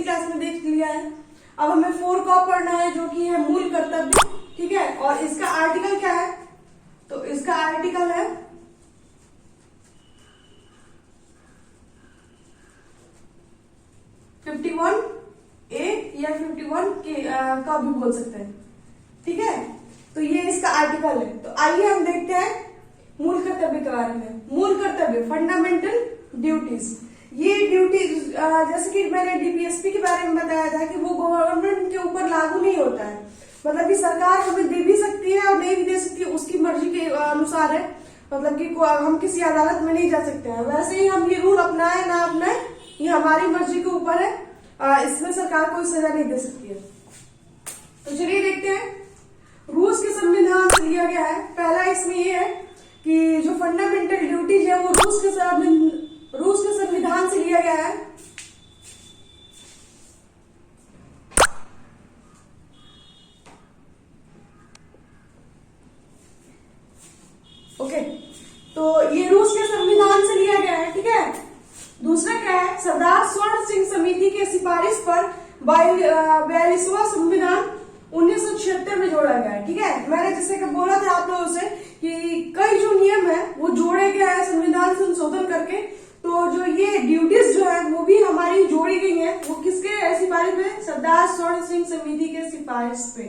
पिछली क्लास में देख लिया है। अब हमें 4 का पढ़ना है जो कि है मूल कर्तव्य, ठीक है। और इसका आर्टिकल क्या है, तो इसका आर्टिकल है 51A या 51 के का भी बोल सकते हैं, ठीक है। तो ये इसका आर्टिकल है। तो आइए हम देखते हैं मूल कर्तव्य के बारे में। मूल कर्तव्य, फंडामेंटल ड्यूटीज। ये ड्यूटीज जैसे कि मैंने डीपीएसपी के बारे में बताया था कि वो गवर्नमेंट के ऊपर लागू नहीं होता है, मतलब कि सरकार हमें दे भी सकती है और नहीं भी दे सकती है, उसकी मर्जी के अनुसार है। मतलब कि हम किसी अदालत में नहीं जा सकते हैं। वैसे ही हम ये रूल अपनाए ना अपनाए, ये हमारी मर्जी के ऊपर है। इसमें सरकार कोई सजा नहीं दे सकती है। तो चलिए देखते हैं। रूस के संविधान से लिया गया है। पहला इसमें ये है कि जो फंडामेंटल ड्यूटीज है वो रूस के संविधान से लिया गया है। ओके, तो ये रूस के संविधान से लिया गया है, ठीक है। दूसरा क्या है, सरदार स्वर्ण सिंह समिति के सिफारिश पर 42वां संविधान 1976 में जोड़ा गया है, ठीक है। मैंने जैसे कि बोला था आप लोगों से कि कई जो नियम है वो जोड़े गए हैं संविधान संशोधन करके। तो जो ये ड्यूटीज जो है वो भी हमारी जोड़ी गई है। वो किसके सिफारिश पे, सरदार स्वर्ण सिंह समिति के सिफारिश पे।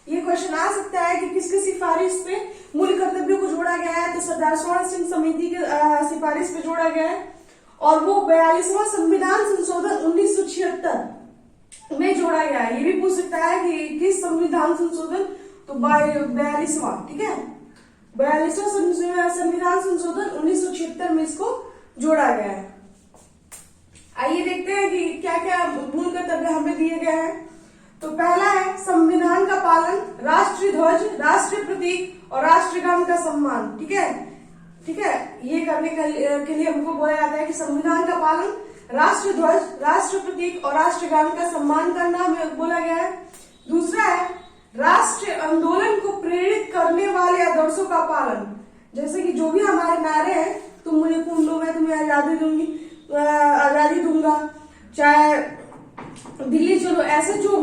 ये क्वेश्चन आ सकता है कि किसके सिफारिश पे मूल कर्तव्यों को जोड़ा गया है, तो सरदार स्वर्ण सिंह समिति के सिफारिश पे जोड़ा गया है। और वो 42वां संविधान संशोधन 1976 में जोड़ा गया है। ये भी पूछ सकता है कि किस संविधान संशोधन, तो 42वां, ठीक है। 42वां संविधान संशोधन 1976 में इसको जोड़ा गया है। आइए देखते हैं कि क्या क्या मूल कर्तव्य हमें दिए गए हैं। तो पहला है संविधान का पालन, राष्ट्रीय ध्वज, राष्ट्रीय प्रतीक और राष्ट्रगान का सम्मान, ठीक है, ठीक है। ये करने के लिए हमको बोला जाता है कि संविधान का पालन, राष्ट्रीय ध्वज, राष्ट्रीय प्रतीक और राष्ट्रगान का सम्मान करना हमें बोला गया है। दूसरा है राष्ट्रीय आंदोलन को प्रेरित करने वाले आदर्शों का पालन, जैसे कि जो भी हमारे नारे हैं, तुम मुझे खून दो मैं तुम्हें आजादी दूंगी, आजादी दूंगा, चाहे दिल्ली चलो, ऐसे जो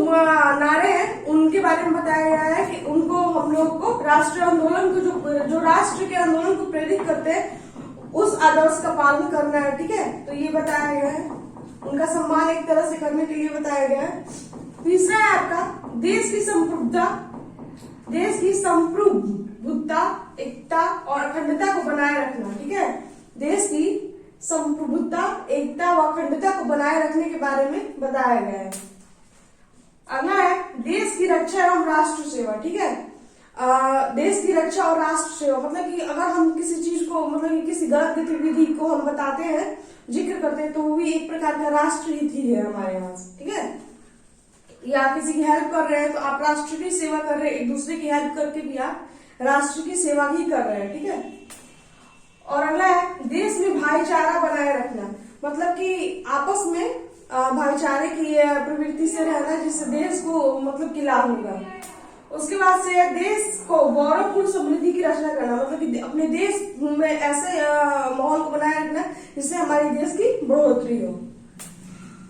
नारे हैं उनके बारे में बताया गया है कि उनको हम लोग को राष्ट्रीय आंदोलन को जो राष्ट्र के आंदोलन को प्रेरित करते हैं उस आदर्श का पालन करना है, ठीक है। तो ये बताया गया है, उनका सम्मान एक तरह से करने के लिए बताया गया है। तीसरा है आपका देश की संप्रभुता, एकता और अखंडता को बनाए रखना, ठीक है। देश की संप्रभुता, एकता व अखंडता को बनाए रखने के बारे में बताया गया है। अगला है देश की रक्षा एवं राष्ट्र सेवा, ठीक है। देश की रक्षा और राष्ट्र सेवा मतलब कि अगर हम किसी चीज को, मतलब कि किसी गलत गतिविधि को हम बताते हैं, जिक्र करते हैं, तो वो भी एक प्रकार का राष्ट्र हित ही है हमारे यहाँ से, ठीक है। या किसी की हेल्प कर रहे हैं तो आप राष्ट्र की सेवा कर रहे हैं, एक दूसरे की हेल्प करके भी आप राष्ट्र की सेवा ही कर रहे हैं, ठीक है। और अगला है देश में भाईचारा बनाए रखना, मतलब कि आपस में भाईचारे की प्रवृत्ति से रहना, जिससे देश को मतलब कि लाभ होगा। उसके बाद से देश को गौरवपूर्ण समृद्धि की रचना करना, मतलब कि अपने देश में ऐसे माहौल को बनाए रखना जिससे हमारे देश की बढ़ोतरी हो।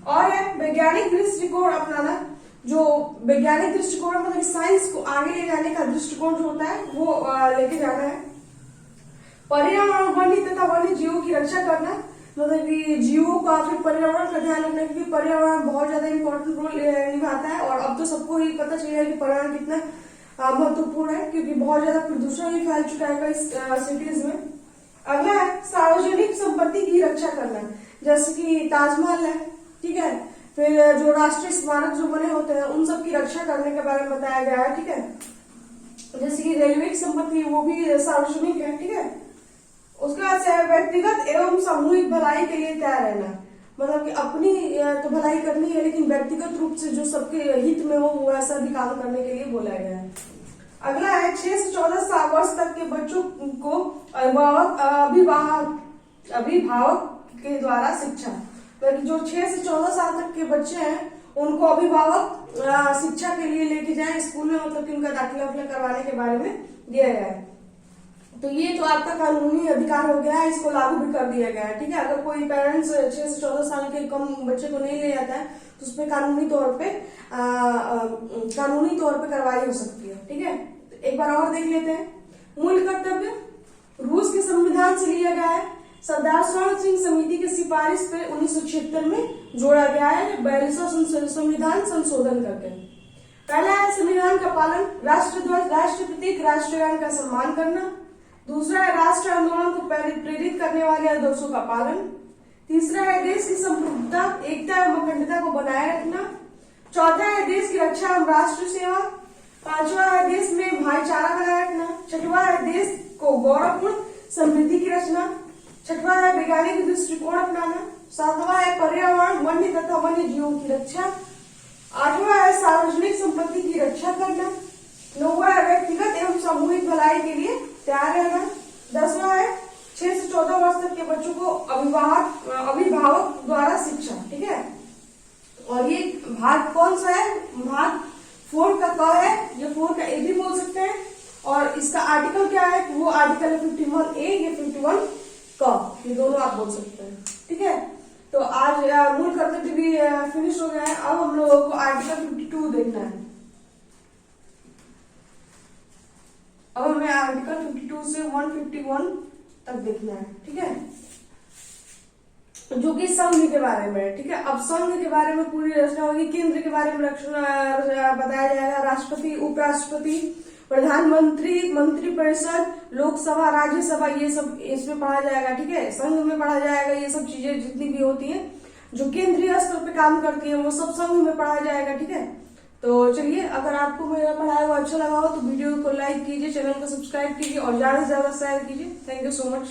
और है वैज्ञानिक दृष्टिकोण अपनाना, जो वैज्ञानिक दृष्टिकोण मतलब साइंस को आगे ले जाने का दृष्टिकोण जो होता है वो लेके जाना है। पर्यावरण, वन्य तथा वन्य जीवों की रक्षा करना, मतलब कि जीवों का फिर पर्यावरण का ध्यान रखना, क्योंकि पर्यावरण बहुत ज्यादा इंपॉर्टेंट रोल निभाता है। और अब तो सबको ही पता चल गया कि पर्यावरण कितना महत्वपूर्ण है, क्योंकि बहुत ज्यादा प्रदूषण भी फैल चुका है इस सिटीज में। अगला है सार्वजनिक संपत्ति की रक्षा करना, जैसे कि ताजमहल है, ठीक है। फिर जो राष्ट्रीय स्मारक जो बने होते हैं उन सब की रक्षा करने के बारे में बताया गया है, ठीक है। जैसे कि रेलवे की संपत्ति वो भी सार्वजनिक है, ठीक है। उसके बाद से व्यक्तिगत एवं सामूहिक भलाई के लिए तैयार रहना, मतलब कि अपनी तो भलाई करनी है लेकिन व्यक्तिगत रूप से जो सबके हित में हो वैसा भी काम करने के लिए बोला गया है। अगला है 6 से 14 वर्ष तक के बच्चों को अभिभावक के द्वारा शिक्षा, मतलब जो 6 से 14 साल तक के बच्चे हैं उनको अभिभावक शिक्षा के लिए लेके जाए स्कूल में, मतलब कि उनका दाखिला करवाने के बारे में दिया गया है। तो ये तो आपका कानूनी अधिकार हो गया है, इसको लागू भी कर दिया गया है, ठीक है। अगर कोई पेरेंट्स 6 से 14 साल के कम बच्चे को नहीं ले जाता है तो उस पर कानूनी तौर पे कार्रवाई हो सकती है। ठीक है, तो एक बार और देख लेते हैं। मूल कर्तव्य रूस के संविधान से लिया गया है। सरदार स्वर्ण सिंह समिति की सिफारिश पे 1976 में जोड़ा गया है 42वां संविधान संशोधन करके। पहला है संविधान का पालन, राष्ट्रध्वज, राष्ट्र प्रतीक, राष्ट्रगान का सम्मान करना। दूसरा है राष्ट्र आंदोलन को प्रेरित करने वाले आदर्शों का पालन। तीसरा है देश की संप्रभुता, एकता एवं अखंडता को बनाए रखना। चौथा है देश की रक्षा एवं राष्ट्र सेवा। पांचवा है देश में भाईचारा बनाए रखना। छठवा है देश को गौरवपूर्ण समृद्धि की रचना। छठवा है वैज्ञानिक दृष्टिकोण अपनाना। सातवां है पर्यावरण, वन्य तथा वन्य जीवों की रक्षा। आठवां है सार्वजनिक संपत्ति की रक्षा करना। नौवां है व्यक्तिगत एवं सामूहिक भलाई के लिए तैयार रहना। 10वां है 6 से 14 वर्ष तक के बच्चों को अभिभावक द्वारा शिक्षा। ठीक है, और ये भाग कौन सा है? भाग 4 का क है, ये 4 का ए भी बोल सकते हैं। और इसका आर्टिकल क्या है? वो आर्टिकल है 51A, ये 51 क, ये दोनों आप बोल सकते हैं। ठीक है, तो आज मूल कर्तव्य भी फिनिश हो गया है। अब हम लोगों को आर्टिकल 52 देखना है। अब हमें आर्टिकल 52 से 151 तक देखना है। ठीक है, जो कि संघ के बारे में है। ठीक है, अब संघ के बारे में पूरी रचना होगी। केंद्र के बारे में रचना बताया जाएगा, राष्ट्रपति, उपराष्ट्रपति, प्रधानमंत्री, मंत्रिपरिषद, लोकसभा, राज्यसभा, ये सब इसमें पढ़ा जाएगा। ठीक है, संघ में पढ़ा जाएगा। ये सब चीजें जितनी भी होती हैं जो केंद्रीय स्तर पे काम करती है वो सब संघ में पढ़ा जाएगा। ठीक है, तो चलिए, अगर आपको मेरा पढ़ाया हुआ अच्छा लगा हो तो वीडियो को लाइक कीजिए, चैनल को सब्सक्राइब कीजिए और ज्यादा से ज्यादा शेयर कीजिए। Thank you so much.